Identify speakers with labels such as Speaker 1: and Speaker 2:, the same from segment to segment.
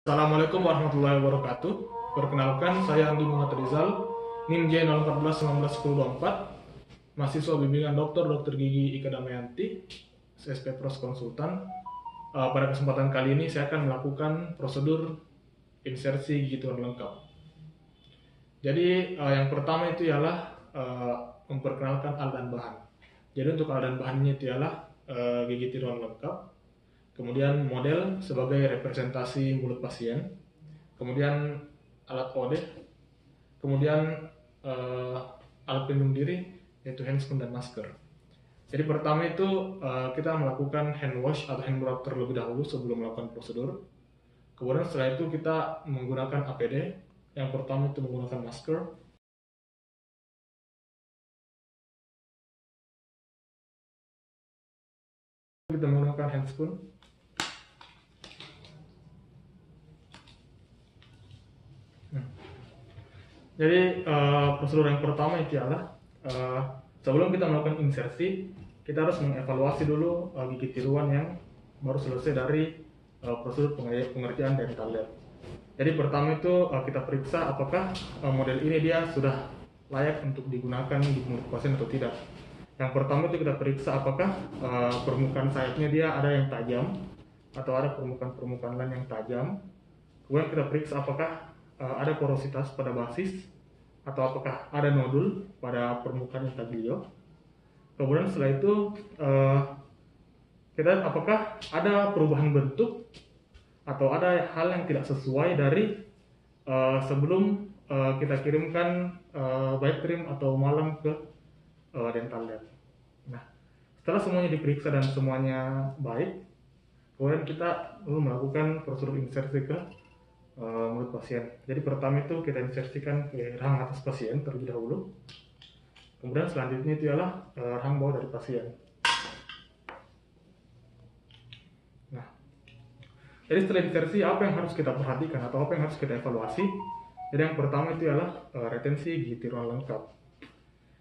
Speaker 1: Assalamualaikum warahmatullahi wabarakatuh. Perkenalkan, saya Andi Muhammad Rizal, NIM J014191024, mahasiswa bimbingan Dr. Gigi Ika Damayanti, CSP Pros Konsultan. Pada kesempatan kali ini saya akan melakukan prosedur insersi gigi tiruan lengkap. Jadi yang pertama itu ialah memperkenalkan alat dan bahan. Jadi untuk alat dan bahannya itu ialah gigi tiruan lengkap, kemudian model sebagai representasi mulut pasien, kemudian alat OD, kemudian alat pelindung diri yaitu handscoon dan masker. Jadi pertama itu kita melakukan hand wash atau hand rub terlebih dahulu sebelum melakukan prosedur. Kemudian setelah itu kita menggunakan APD. Yang pertama itu menggunakan masker. Kita menggunakan handscoon. Jadi prosedur yang pertama itu adalah sebelum kita melakukan insersi, kita harus mengevaluasi dulu gigi tiruan yang baru selesai dari prosedur pengerjaan dental lab. Jadi pertama itu kita periksa apakah model ini dia sudah layak untuk digunakan di mulut pasien atau tidak. Yang pertama itu kita periksa apakah permukaan sayapnya dia ada yang tajam atau ada permukaan lain yang tajam. Kemudian kita periksa apakah ada porositas pada basis atau apakah ada nodul pada permukaan intaglio. Kemudian setelah itu kita apakah ada perubahan bentuk atau ada hal yang tidak sesuai dari sebelum kita kirimkan baik trim atau malam ke dental lab. Nah, setelah semuanya diperiksa dan semuanya baik, kemudian kita lalu melakukan prosedur insersi ke mulut pasien. Jadi pertama itu kita insersikan ke rahang atas pasien terlebih dahulu. Kemudian selanjutnya itu adalah rahang bawah dari pasien. Nah, jadi setelah insersi apa yang harus kita perhatikan atau apa yang harus kita evaluasi? Jadi yang pertama itu adalah retensi gigi tiruan lengkap.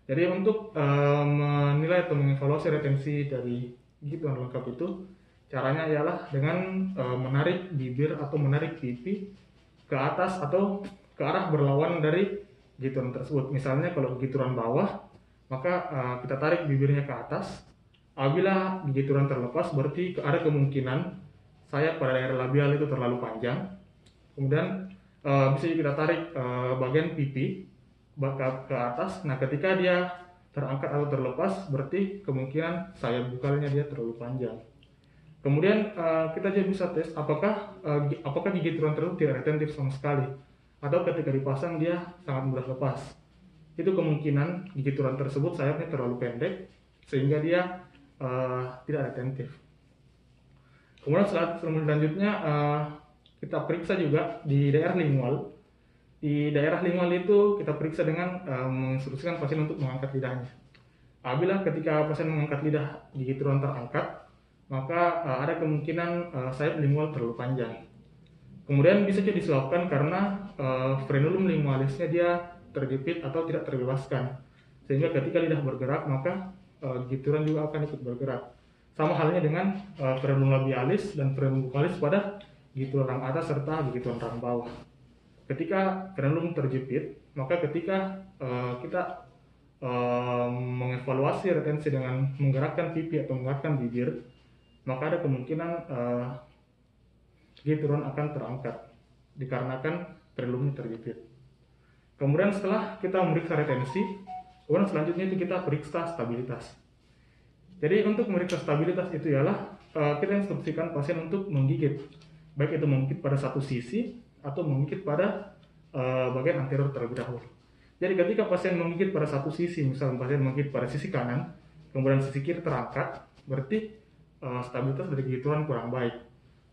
Speaker 1: Jadi untuk menilai atau mengevaluasi retensi dari gigi tiruan lengkap itu caranya ialah dengan menarik bibir atau menarik pipi ke atas atau ke arah berlawan dari gigi tiruan tersebut. Misalnya kalau gigi tiruan bawah, maka kita tarik bibirnya ke atas. Apabila gigi tiruan terlepas, berarti ada kemungkinan sayap pada daerah labial itu terlalu panjang. Kemudian bisa kita tarik bagian pipi ke atas. Nah, ketika dia terangkat atau terlepas, berarti kemungkinan sayap bukalnya dia terlalu panjang. Kemudian kita juga bisa tes apakah gigi tiruan tersebut tidak retentif sama sekali, atau ketika dipasang dia sangat mudah lepas. Itu kemungkinan gigi tiruan tersebut sayapnya terlalu pendek sehingga dia tidak retentif. Kemudian selanjutnya kita periksa juga di daerah lingual. Di daerah lingual itu kita periksa dengan menginstruksikan pasien untuk mengangkat lidahnya. Apabila ketika pasien mengangkat lidah gigi tiruan terangkat, maka ada kemungkinan sayap lingual terlalu panjang. Kemudian bisa juga disebabkan karena frenulum lingualisnya dia terjepit atau tidak terbebaskan, sehingga ketika lidah bergerak maka gigi tiruan juga akan ikut bergerak. Sama halnya dengan frenulum labialis dan frenulum buccalis pada gigi tiruan rang atas serta gigi tiruan rang bawah. Ketika frenulum terjepit, maka ketika kita mengevaluasi retensi dengan menggerakkan pipi atau menggerakkan bibir, maka ada kemungkinan gigi tiruan akan terangkat dikarenakan frenulumnya terjepit. Kemudian setelah kita memeriksa retensi, kemudian selanjutnya itu kita periksa stabilitas. Jadi untuk memeriksa stabilitas itu ialah kita instruksikan pasien untuk menggigit, baik itu menggigit pada satu sisi atau menggigit pada bagian anterior terlebih dahulu. Jadi ketika pasien menggigit pada satu sisi, misalnya pasien menggigit pada sisi kanan, kemudian sisi kiri terangkat, berarti stabilitas dari gigi tiruan kurang baik.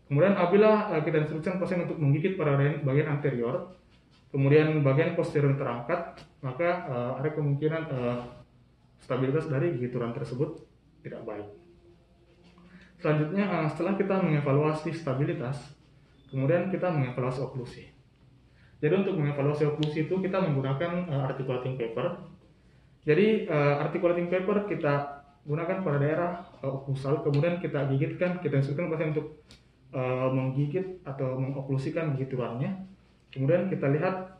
Speaker 1: Kemudian apabila kita instruksikan pasien untuk menggigit pada bagian anterior, kemudian bagian posterior terangkat, maka ada kemungkinan stabilitas dari gigi tiruan tersebut tidak baik. Selanjutnya setelah kita mengevaluasi stabilitas, kemudian kita mengevaluasi oklusi. Jadi untuk mengevaluasi oklusi itu kita menggunakan articulating paper. Jadi articulating paper kita gunakan pada daerah oklusal, kemudian kita gigitkan, kita instruksikan pasien untuk menggigit atau mengoklusikan gigi tiruannya. Kemudian kita lihat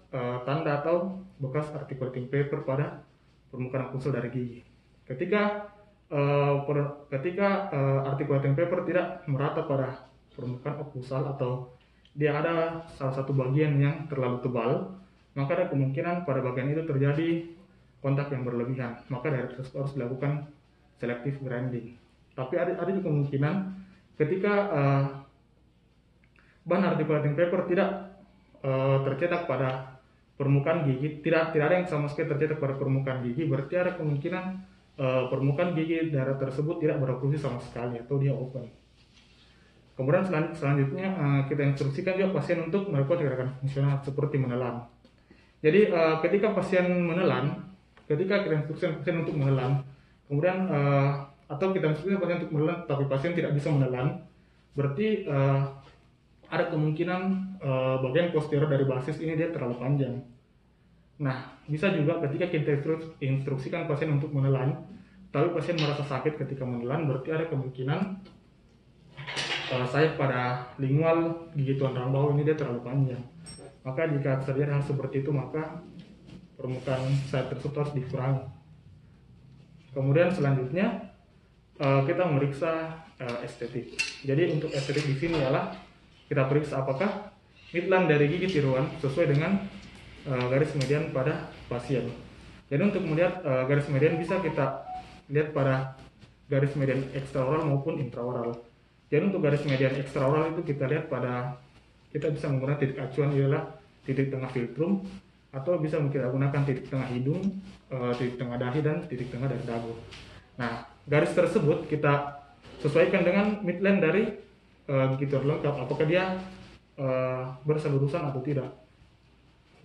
Speaker 1: tanda atau bekas articulating paper pada permukaan okklusal dari gigi. Ketika articulating paper tidak merata pada permukaan okklusal atau dia ada salah satu bagian yang terlalu tebal, maka ada kemungkinan pada bagian itu terjadi kontak yang berlebihan. Maka dari itu harus dilakukan selective grinding. Tapi ada juga kemungkinan ketika bahan articulating paper tidak tercetak pada permukaan gigi, tidak ada yang sama sekali tercetak pada permukaan gigi, berarti ada kemungkinan permukaan gigi daerah tersebut tidak beroklusi sama sekali atau dia open. Kemudian selanjutnya kita instruksikan juga pasien untuk melakukan gerakan fungsional seperti menelan. Jadi ketika pasien menelan, ketika kita instruksikan pasien untuk menelan, kemudian atau kita instruksikan pasien untuk menelan tapi pasien tidak bisa menelan, berarti ada kemungkinan bagian posterior dari basis ini dia terlalu panjang. Nah, bisa juga ketika kita instruksikan pasien untuk menelan, tapi pasien merasa sakit ketika menelan, berarti ada kemungkinan sayap pada lingual gigi tuan rahang bawah ini dia terlalu panjang. Maka jika terjadi hal seperti itu, maka permukaan sayap tersebut harus dikurangi. Kemudian selanjutnya kita memeriksa estetik. Jadi untuk estetik di sini adalah kita periksa apakah midline dari gigi tiruan sesuai dengan garis median pada pasien. Jadi untuk melihat garis median bisa kita lihat pada garis median ekstraoral maupun intraoral. Jadi untuk garis median ekstraoral itu kita lihat kita bisa menggunakan titik acuan ialah titik tengah filtrum, atau bisa kita gunakan titik tengah hidung, titik tengah dahi, dan titik tengah dari dagu. Nah, garis tersebut kita sesuaikan dengan midline dari gigi tiruan lengkap, apakah dia berselurusan atau tidak.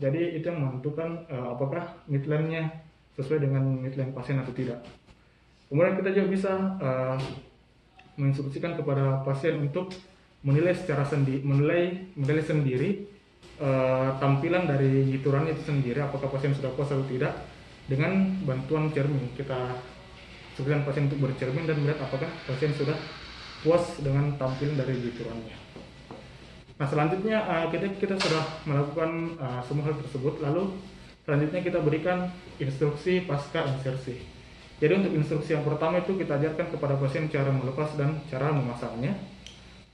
Speaker 1: Jadi itu yang menentukan apakah midline-nya sesuai dengan midline pasien atau tidak. Kemudian kita juga bisa menginstruksikan kepada pasien untuk menilai secara menilai sendiri tampilan dari gigi tiruan itu sendiri, apakah pasien sudah puas atau tidak, dengan bantuan cermin. Kita instruksikan pasien untuk bercermin dan melihat apakah pasien sudah puas dengan tampilan dari gigi tiruannya. Nah, selanjutnya kita sudah melakukan semua hal tersebut, lalu selanjutnya kita berikan instruksi pasca insersi. Jadi untuk instruksi yang pertama itu kita ajarkan kepada pasien cara melepas dan cara memasangnya.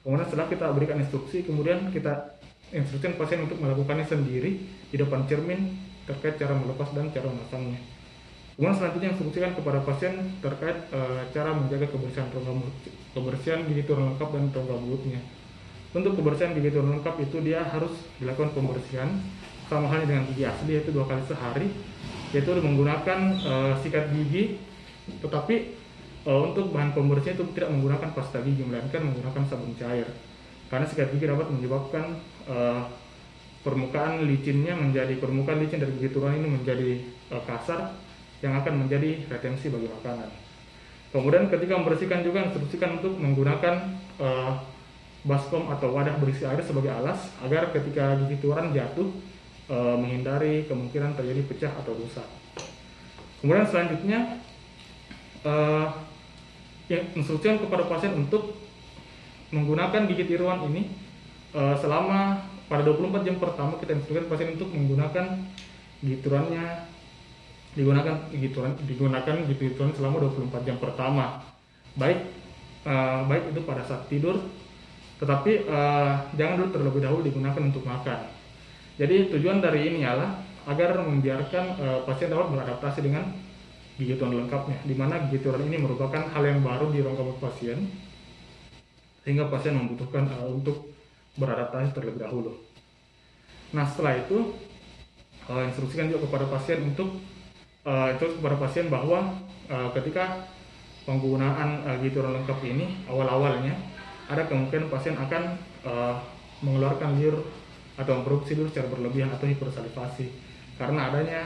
Speaker 1: Kemudian setelah kita berikan instruksi, kemudian kita instruksikan pasien untuk melakukannya sendiri di depan cermin terkait cara melepas dan cara memasangnya. Kemudian selanjutnya instruksikan kepada pasien terkait cara menjaga kebersihan gigi tiruan lengkap dan rongga mulutnya. Untuk kebersihan gigi tiruan lengkap itu dia harus dilakukan pembersihan sama halnya dengan gigi asli, yaitu 2 kali sehari, yaitu menggunakan sikat gigi. Tetapi untuk bahan pembersih itu tidak menggunakan pasta gigi, melainkan menggunakan sabun cair, karena sikat gigi dapat menyebabkan permukaan licin dari gigi tiruan ini menjadi kasar, yang akan menjadi retensi bagi makanan. Kemudian ketika membersihkan juga instruksikan untuk menggunakan baskom atau wadah berisi air sebagai alas, agar ketika gigi tiruan jatuh menghindari kemungkinan terjadi pecah atau rusak. Kemudian selanjutnya instruksikan kepada pasien untuk menggunakan gigi tiruan ini selama pada 24 jam pertama. Kita instruksikan pasien untuk menggunakan gigi tiruannya digunakan gigi tiruan selama 24 jam pertama, baik itu pada saat tidur, tetapi jangan dulu terlebih dahulu digunakan untuk makan. Jadi tujuan dari ini adalah agar membiarkan pasien dapat beradaptasi dengan gigi tiruan lengkapnya, di mana gigi tiruan ini merupakan hal yang baru di rongga mulut pasien, sehingga pasien membutuhkan untuk beradaptasi terlebih dahulu. Nah, setelah itu instruksikan juga kepada pasien bahwa ketika penggunaan gigi tiruan lengkap ini awal-awalnya ada kemungkinan pasien akan mengeluarkan liur atau memproduksi liur secara berlebihan atau hipersalivasi karena adanya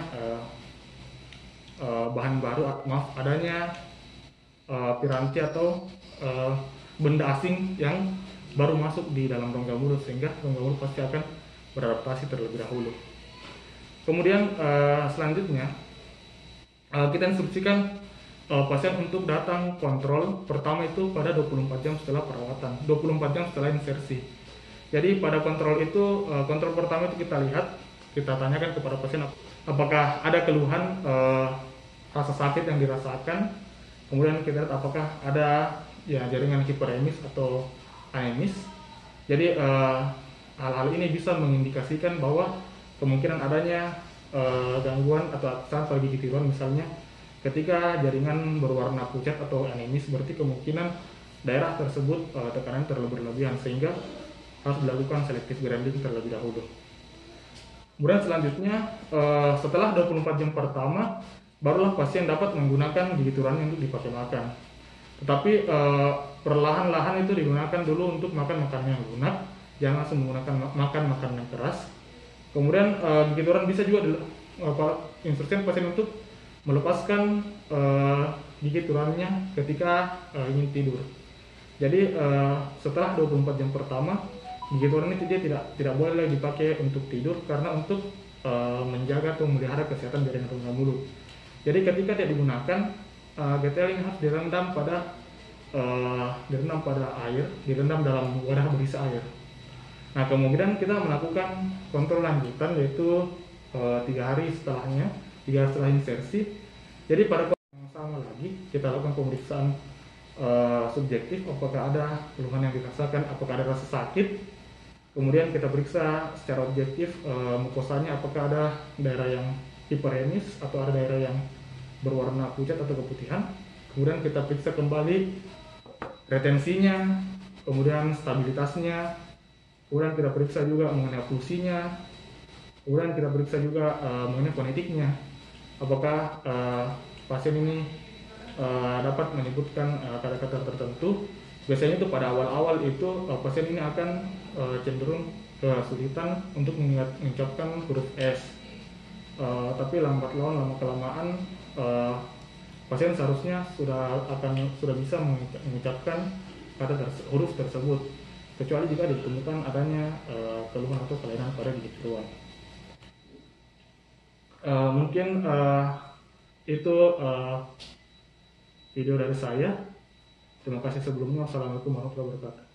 Speaker 1: adanya piranti atau benda asing yang baru masuk di dalam rongga mulut, sehingga rongga mulut pasti akan beradaptasi terlebih dahulu. Kemudian selanjutnya kita instruksikan pasien untuk datang kontrol pertama itu pada 24 jam setelah perawatan, 24 jam setelah insersi. Jadi pada kontrol itu, kontrol pertama itu kita tanyakan kepada pasien apakah ada keluhan rasa sakit yang dirasakan. Kemudian kita lihat apakah ada ya jaringan hiperemis atau anemis. Jadi hal-hal ini bisa mengindikasikan bahwa kemungkinan adanya gangguan atau aksan pada gigi tiruan. Misalnya ketika jaringan berwarna pucat atau anemis, berarti kemungkinan daerah tersebut tekanan terlalu berlebihan, sehingga harus dilakukan selective grinding terlebih dahulu. Kemudian selanjutnya setelah 24 jam pertama barulah pasien dapat menggunakan gigi tiruannya untuk dipakai makan. Tetapi perlahan-lahan itu digunakan dulu untuk makan makanan yang lunak, jangan langsung menggunakan makan makanan yang keras. Kemudian gigi tiruan bisa juga instruksi pasien untuk melepaskan gigi tiruannya ketika ingin tidur. Jadi setelah 24 jam pertama, gigi tiruan itu dia tidak boleh dipakai untuk tidur, karena untuk menjaga atau memelihara kesehatan jaringan rongga mulut. Jadi ketika tidak digunakan, GTL ini harus direndam pada air, direndam dalam wadah berisi air. Nah, kemudian kita melakukan kontrol lanjutan, yaitu 3 hari setelahnya, 3 hari setelah insersi. Jadi pada yang sama lagi kita lakukan pemeriksaan subjektif, apakah ada keluhan yang dirasakan, apakah ada rasa sakit. Kemudian kita periksa secara objektif mukosanya, apakah ada daerah yang hiperemis atau ada daerah yang berwarna pucat atau keputihan. Kemudian kita periksa kembali retensinya, kemudian stabilitasnya, kemudian kita periksa juga mengenai oklusinya, kemudian kita periksa juga mengenai fonetiknya, apakah pasien ini dapat menyebutkan kata-kata tertentu. Biasanya itu pada awal-awal itu pasien ini akan cenderung kesulitan untuk mengucapkan huruf S. Tapi lambat laun, lama kelamaan pasien seharusnya sudah bisa mengucapkan huruf tersebut, kecuali jika ditemukan adanya keluhan atau kelainan pada gigi tiruan. Mungkin itu video dari saya. Terima kasih sebelumnya. Wassalamualaikum warahmatullahi wabarakatuh.